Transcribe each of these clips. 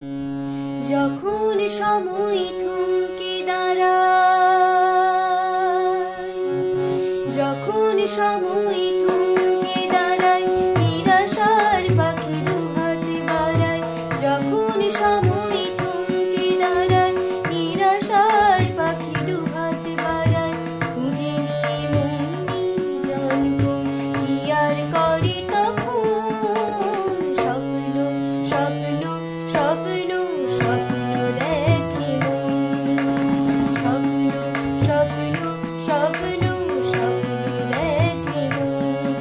যখন সময় থমকে দাঁড়ায়, যখন সময় থমকে দাঁড়ায়, নিরাশার পাখি দুহাত বাড়ায়। যখন সময় থমকে দাঁড়ায়, নিরাশার পাখি দুহাত বাড়ায়। খুঁজে নিয়ে মন নির্জন কি আর করে তখন, স্বপ্ন স্বপ্ন স্বপ্ন স্বপ্ন দেখে মন, স্বপ্ন স্বপ্ন স্বপ্ন স্বপ্ন দেখে মন।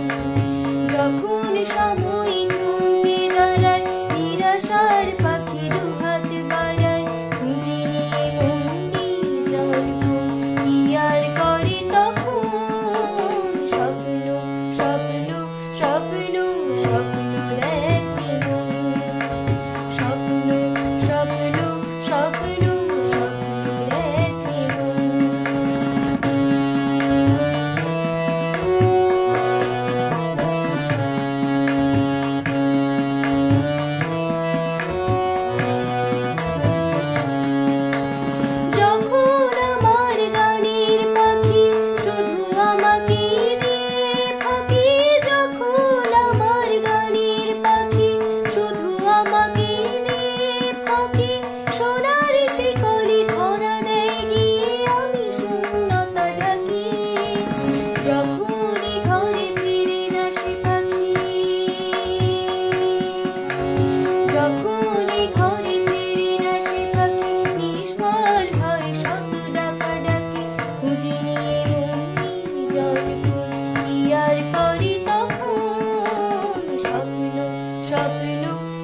যখন সময় থমকে দাঁড়ায়, নিরাশার পাখি দুহাত বাড়ায়। খুঁজে নিয়ে মন নির্জন কি আর করে তখন, স্বপ্ন স্বপ্ন স্বপ্ন স্বপ্ন দেখে মন, স্বপ্ন স্বপ্ন স্বপ্ন স্বপ্ন দেখে মন। যখন আমার গানের পাখি শুধু আমাকে দিয়ে ফাঁকি, যখন আমার গানের পাখি শুধু আমাকে দিয়ে ফাঁকি, সোনার শিকলি ধরা দেয় গিয়ে আমি শূন্যতা ঢাকি। যখনই ঘরে ফিরে না সে পাখি, যখনই ঘরে ফিরে না সে পাখি, নিষ্ফল হয় শত ডাকাডাকি। খুঁজে নিয়ে মন নির্জন কি আর করি তখন, স্বপ্ন স্বপ্ন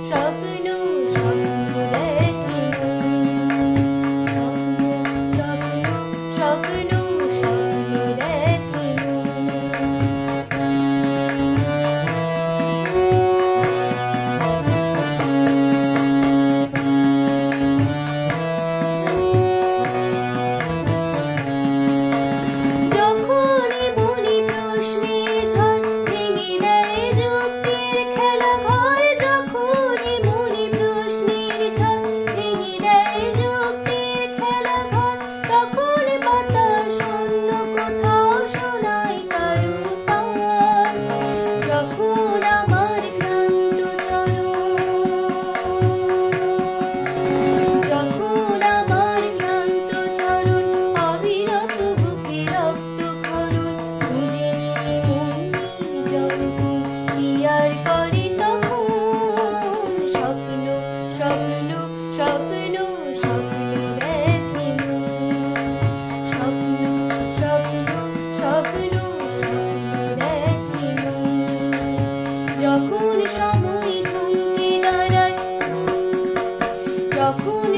স্বপ্ন স্বপ্ন দেখে মন, স্বপ্ন স্বপ্ন স্বপ্ন দেখে যখনই মনে প্রশ্নের ঝড় ভেঙে দেয় যুক্তির খেলা ঘর, যখনই মনে প্রশ্নের ঝড় ভেঙে দেয় যুক্তির খেলা ঘর, তখন বাতাস অন্য কোথাও শোনায় কারো তার। যখন আমার ক্লান্ত চরণ, যখন আমার ক্লান্ত চরণ অবিরত বুকে রক্ত ক্ষরণ, খুঁজে নিয়ে মন নির্জন কি আর করে তখন, স্বপ্ন স্বপ্ন স্বপ্ন স্বপ্ন দেখে মন, স্বপ্ন স্বপ্ন স্বপ্ন স্বপ্ন দেখে মন। যখন সময় থমকে দাঁড়ায়, যখন